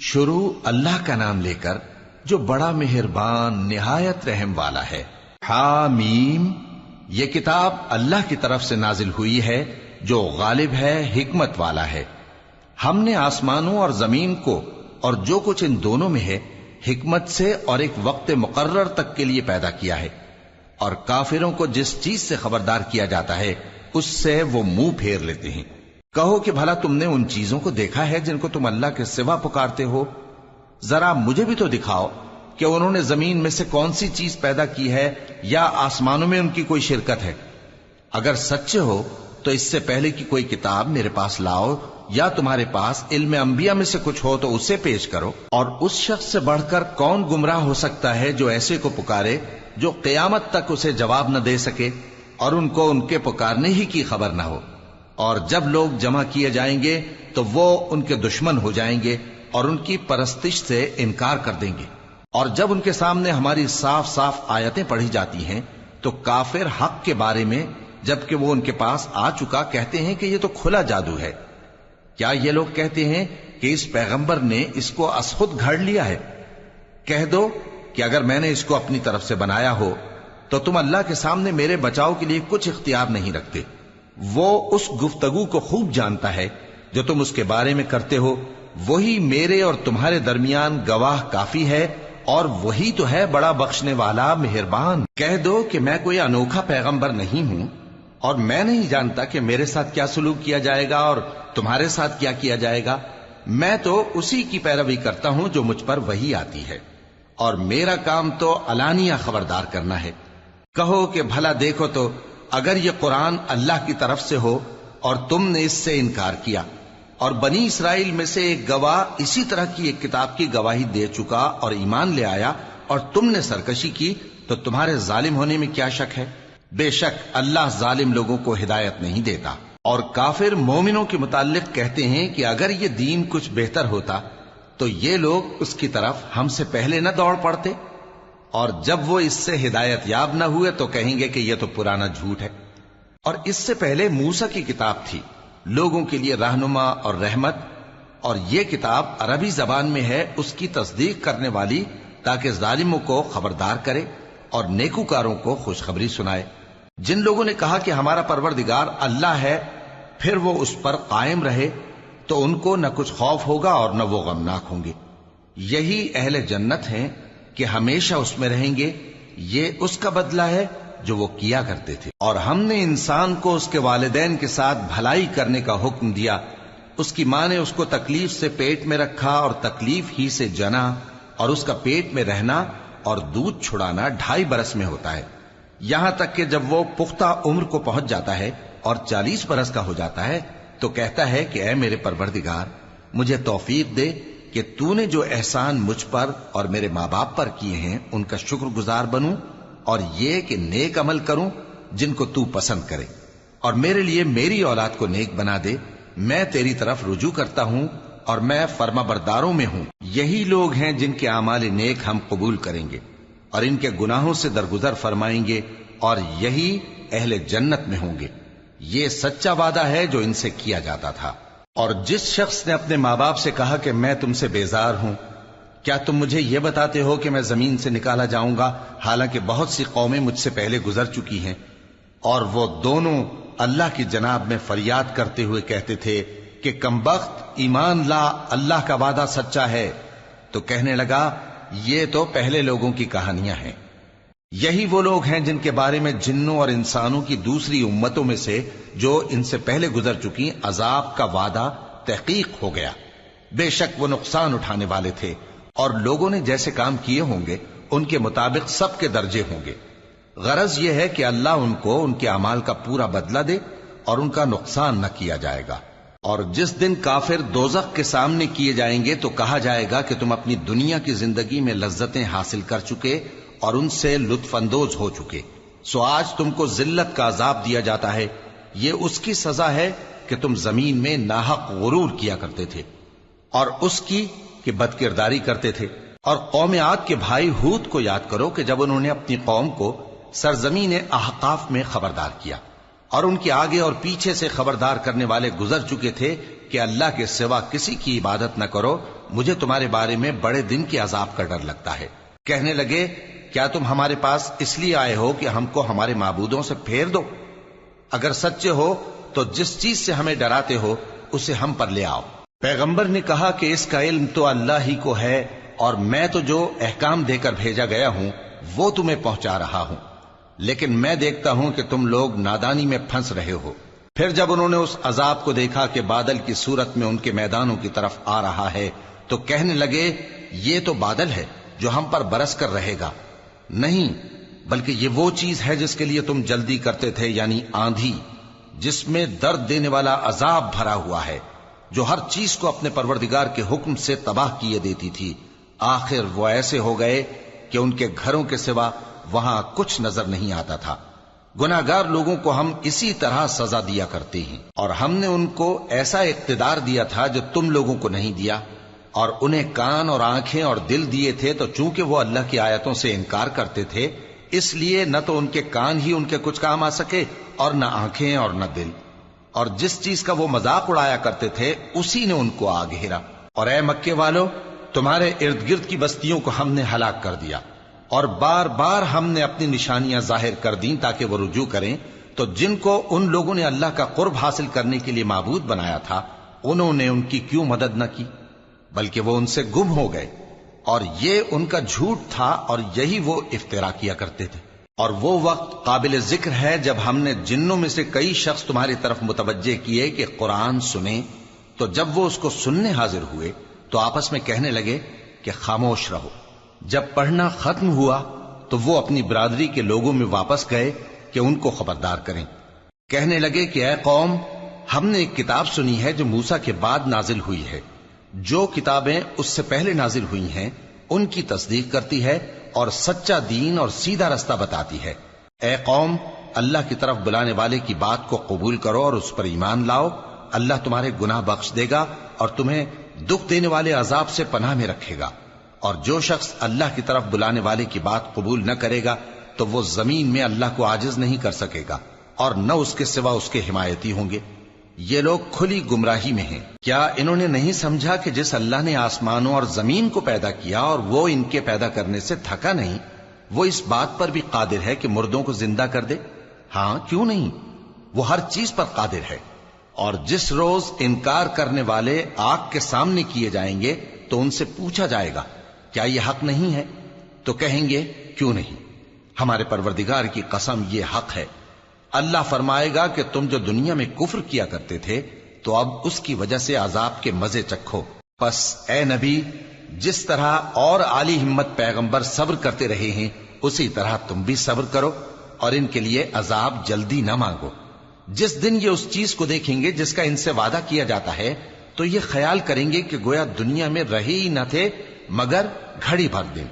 شروع اللہ کا نام لے کر جو بڑا مہربان نہایت رحم والا ہے۔ حامیم، یہ کتاب اللہ کی طرف سے نازل ہوئی ہے جو غالب ہے، حکمت والا ہے۔ ہم نے آسمانوں اور زمین کو اور جو کچھ ان دونوں میں ہے حکمت سے اور ایک وقت مقرر تک کے لیے پیدا کیا ہے، اور کافروں کو جس چیز سے خبردار کیا جاتا ہے اس سے وہ منہ پھیر لیتے ہیں۔ کہو کہ بھلا تم نے ان چیزوں کو دیکھا ہے جن کو تم اللہ کے سوا پکارتے ہو؟ ذرا مجھے بھی تو دکھاؤ کہ انہوں نے زمین میں سے کون سی چیز پیدا کی ہے یا آسمانوں میں ان کی کوئی شرکت ہے۔ اگر سچے ہو تو اس سے پہلے کی کوئی کتاب میرے پاس لاؤ، یا تمہارے پاس علم انبیاء میں سے کچھ ہو تو اسے پیش کرو۔ اور اس شخص سے بڑھ کر کون گمراہ ہو سکتا ہے جو ایسے کو پکارے جو قیامت تک اسے جواب نہ دے سکے اور ان کو ان کے پکارنے ہی کی خبر نہ ہو۔ اور جب لوگ جمع کیے جائیں گے تو وہ ان کے دشمن ہو جائیں گے اور ان کی پرستش سے انکار کر دیں گے۔ اور جب ان کے سامنے ہماری صاف صاف آیتیں پڑھی جاتی ہیں تو کافر حق کے بارے میں جبکہ وہ ان کے پاس آ چکا کہتے ہیں کہ یہ تو کھلا جادو ہے۔ کیا یہ لوگ کہتے ہیں کہ اس پیغمبر نے اس کو از خود گھڑ لیا ہے؟ کہہ دو کہ اگر میں نے اس کو اپنی طرف سے بنایا ہو تو تم اللہ کے سامنے میرے بچاؤ کے لیے کچھ اختیار نہیں رکھتے۔ وہ اس گفتگو کو خوب جانتا ہے جو تم اس کے بارے میں کرتے ہو، وہی میرے اور تمہارے درمیان گواہ کافی ہے، اور وہی تو ہے بڑا بخشنے والا مہربان۔ کہہ دو کہ میں کوئی انوکھا پیغمبر نہیں ہوں، اور میں نہیں جانتا کہ میرے ساتھ کیا سلوک کیا جائے گا اور تمہارے ساتھ کیا کیا جائے گا۔ میں تو اسی کی پیروی کرتا ہوں جو مجھ پر وحی آتی ہے، اور میرا کام تو علانیہ خبردار کرنا ہے۔ کہو کہ بھلا دیکھو تو اگر یہ قرآن اللہ کی طرف سے ہو اور تم نے اس سے انکار کیا، اور بنی اسرائیل میں سے ایک گواہ اسی طرح کی ایک کتاب کی گواہی دے چکا اور ایمان لے آیا، اور تم نے سرکشی کی، تو تمہارے ظالم ہونے میں کیا شک ہے؟ بے شک اللہ ظالم لوگوں کو ہدایت نہیں دیتا۔ اور کافر مومنوں کے متعلق کہتے ہیں کہ اگر یہ دین کچھ بہتر ہوتا تو یہ لوگ اس کی طرف ہم سے پہلے نہ دوڑ پڑتے، اور جب وہ اس سے ہدایت یاب نہ ہوئے تو کہیں گے کہ یہ تو پرانا جھوٹ ہے۔ اور اس سے پہلے موسیٰ کی کتاب تھی، لوگوں کے لیے رہنما اور رحمت، اور یہ کتاب عربی زبان میں ہے اس کی تصدیق کرنے والی، تاکہ ظالموں کو خبردار کرے اور نیکوکاروں کو خوشخبری سنائے۔ جن لوگوں نے کہا کہ ہمارا پروردگار اللہ ہے، پھر وہ اس پر قائم رہے تو ان کو نہ کچھ خوف ہوگا اور نہ وہ غمناک ہوں گے۔ یہی اہل جنت ہیں کہ ہمیشہ اس میں رہیں گے، یہ اس کا بدلہ ہے جو وہ کیا کرتے تھے۔ اور ہم نے انسان کو اس کے والدین کے ساتھ بھلائی کرنے کا حکم دیا۔ اس کی ماں نے اس کو تکلیف سے پیٹ میں رکھا اور تکلیف ہی سے جنا، اور اس کا پیٹ میں رہنا اور دودھ چھڑانا 2.5 برس میں ہوتا ہے، یہاں تک کہ جب وہ پختہ عمر کو پہنچ جاتا ہے اور 40 برس کا ہو جاتا ہے تو کہتا ہے کہ اے میرے پروردگار، مجھے توفیق دے کہ تو نے جو احسان مجھ پر اور میرے ماں باپ پر کیے ہیں ان کا شکر گزار بنوں، اور یہ کہ نیک عمل کروں جن کو تو پسند کرے، اور میرے لیے میری اولاد کو نیک بنا دے۔ میں تیری طرف رجوع کرتا ہوں اور میں فرما برداروں میں ہوں۔ یہی لوگ ہیں جن کے اعمال نیک ہم قبول کریں گے اور ان کے گناہوں سے درگزر فرمائیں گے، اور یہی اہل جنت میں ہوں گے۔ یہ سچا وعدہ ہے جو ان سے کیا جاتا تھا۔ اور جس شخص نے اپنے ماں باپ سے کہا کہ میں تم سے بیزار ہوں، کیا تم مجھے یہ بتاتے ہو کہ میں زمین سے نکالا جاؤں گا، حالانکہ بہت سی قومیں مجھ سے پہلے گزر چکی ہیں؟ اور وہ دونوں اللہ کی جناب میں فریاد کرتے ہوئے کہتے تھے کہ کمبخت، ایمان لا، اللہ کا وعدہ سچا ہے۔ تو کہنے لگا یہ تو پہلے لوگوں کی کہانیاں ہیں۔ یہی وہ لوگ ہیں جن کے بارے میں جنوں اور انسانوں کی دوسری امتوں میں سے جو ان سے پہلے گزر چکی عذاب کا وعدہ تحقیق ہو گیا۔ بے شک وہ نقصان اٹھانے والے تھے، اور لوگوں نے جیسے کام کیے ہوں گے ان کے مطابق سب کے درجے ہوں گے۔ غرض یہ ہے کہ اللہ ان کو ان کے اعمال کا پورا بدلہ دے اور ان کا نقصان نہ کیا جائے گا۔ اور جس دن کافر دوزخ کے سامنے کیے جائیں گے تو کہا جائے گا کہ تم اپنی دنیا کی زندگی میں لذتیں حاصل کر چکے اور ان سے لطف اندوز ہو چکے، سو آج تم کو ذلت کا عذاب دیا جاتا ہے۔ یہ اس کی سزا ہے کہ تم زمین میں ناحق غرور کیا کرتے تھے، اور اس کی کہ بد کرداری کرتے تھے۔ اور قوم عاد کے بھائی ہود کو یاد کرو کہ جب انہوں نے اپنی قوم کو سرزمین احقاف میں خبردار کیا، اور ان کے آگے اور پیچھے سے خبردار کرنے والے گزر چکے تھے کہ اللہ کے سوا کسی کی عبادت نہ کرو، مجھے تمہارے بارے میں بڑے دن کے عذاب کا ڈر لگتا ہے۔ کہنے لگے کیا تم ہمارے پاس اس لیے آئے ہو کہ ہم کو ہمارے معبودوں سے پھیر دو؟ اگر سچے ہو تو جس چیز سے ہمیں ڈراتے ہو اسے ہم پر لے آؤ۔ پیغمبر نے کہا کہ اس کا علم تو اللہ ہی کو ہے، اور میں تو جو احکام دے کر بھیجا گیا ہوں وہ تمہیں پہنچا رہا ہوں، لیکن میں دیکھتا ہوں کہ تم لوگ نادانی میں پھنس رہے ہو۔ پھر جب انہوں نے اس عذاب کو دیکھا کہ بادل کی صورت میں ان کے میدانوں کی طرف آ رہا ہے تو کہنے لگے یہ تو بادل ہے جو ہم پر برس کر رہے گا۔ نہیں، بلکہ یہ وہ چیز ہے جس کے لیے تم جلدی کرتے تھے، یعنی آندھی، جس میں درد دینے والا عذاب بھرا ہوا ہے، جو ہر چیز کو اپنے پروردگار کے حکم سے تباہ کیے دیتی تھی۔ آخر وہ ایسے ہو گئے کہ ان کے گھروں کے سوا وہاں کچھ نظر نہیں آتا تھا۔ گناہگار لوگوں کو ہم اسی طرح سزا دیا کرتے ہیں، اور ہم نے ان کو ایسا اقتدار دیا تھا جو تم لوگوں کو نہیں دیا، اور انہیں کان اور آنکھیں اور دل دیے تھے، تو چونکہ وہ اللہ کی آیتوں سے انکار کرتے تھے اس لیے نہ تو ان کے کان ہی ان کے کچھ کام آ سکے اور نہ آنکھیں اور نہ دل، اور جس چیز کا وہ مذاق اڑایا کرتے تھے اسی نے ان کو آ گھیرا۔ اور اے مکے والو، تمہارے ارد گرد کی بستیوں کو ہم نے ہلاک کر دیا، اور بار بار ہم نے اپنی نشانیاں ظاہر کر دیں تاکہ وہ رجوع کریں، تو جن کو ان لوگوں نے اللہ کا قرب حاصل کرنے کے لیے معبود بنایا تھا انہوں نے ان کی کیوں مدد نہ کی، بلکہ وہ ان سے گم ہو گئے، اور یہ ان کا جھوٹ تھا اور یہی وہ افترا کیا کرتے تھے۔ اور وہ وقت قابل ذکر ہے جب ہم نے جنوں میں سے کئی شخص تمہاری طرف متوجہ کیے کہ قرآن سنیں، تو جب وہ اس کو سننے حاضر ہوئے تو آپس میں کہنے لگے کہ خاموش رہو۔ جب پڑھنا ختم ہوا تو وہ اپنی برادری کے لوگوں میں واپس گئے کہ ان کو خبردار کریں۔ کہنے لگے کہ اے قوم، ہم نے ایک کتاب سنی ہے جو موسیٰ کے بعد نازل ہوئی ہے، جو کتابیں اس سے پہلے نازل ہوئی ہیں ان کی تصدیق کرتی ہے اور سچا دین اور سیدھا رستہ بتاتی ہے۔ اے قوم، اللہ کی طرف بلانے والے کی بات کو قبول کرو اور اس پر ایمان لاؤ، اللہ تمہارے گناہ بخش دے گا اور تمہیں دکھ دینے والے عذاب سے پناہ میں رکھے گا۔ اور جو شخص اللہ کی طرف بلانے والے کی بات قبول نہ کرے گا تو وہ زمین میں اللہ کو عاجز نہیں کر سکے گا، اور نہ اس کے سوا اس کے حمایتی ہوں گے۔ یہ لوگ کھلی گمراہی میں ہیں۔ کیا انہوں نے نہیں سمجھا کہ جس اللہ نے آسمانوں اور زمین کو پیدا کیا اور وہ ان کے پیدا کرنے سے تھکا نہیں، وہ اس بات پر بھی قادر ہے کہ مردوں کو زندہ کر دے؟ ہاں، کیوں نہیں، وہ ہر چیز پر قادر ہے۔ اور جس روز انکار کرنے والے آگ کے سامنے کیے جائیں گے تو ان سے پوچھا جائے گا کیا یہ حق نہیں ہے؟ تو کہیں گے کیوں نہیں، ہمارے پروردگار کی قسم یہ حق ہے۔ اللہ فرمائے گا کہ تم جو دنیا میں کفر کیا کرتے تھے تو اب اس کی وجہ سے عذاب کے مزے چکھو۔ پس اے نبی، جس طرح اور عالی ہمت پیغمبر صبر کرتے رہے ہیں اسی طرح تم بھی صبر کرو، اور ان کے لیے عذاب جلدی نہ مانگو۔ جس دن یہ اس چیز کو دیکھیں گے جس کا ان سے وعدہ کیا جاتا ہے تو یہ خیال کریں گے کہ گویا دنیا میں رہے ہی نہ تھے مگر گھڑی بھر دن۔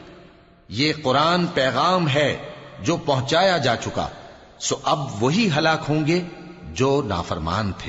یہ قرآن پیغام ہے جو پہنچایا جا چکا، سو اب وہی ہلاک ہوں گے جو نافرمان تھے۔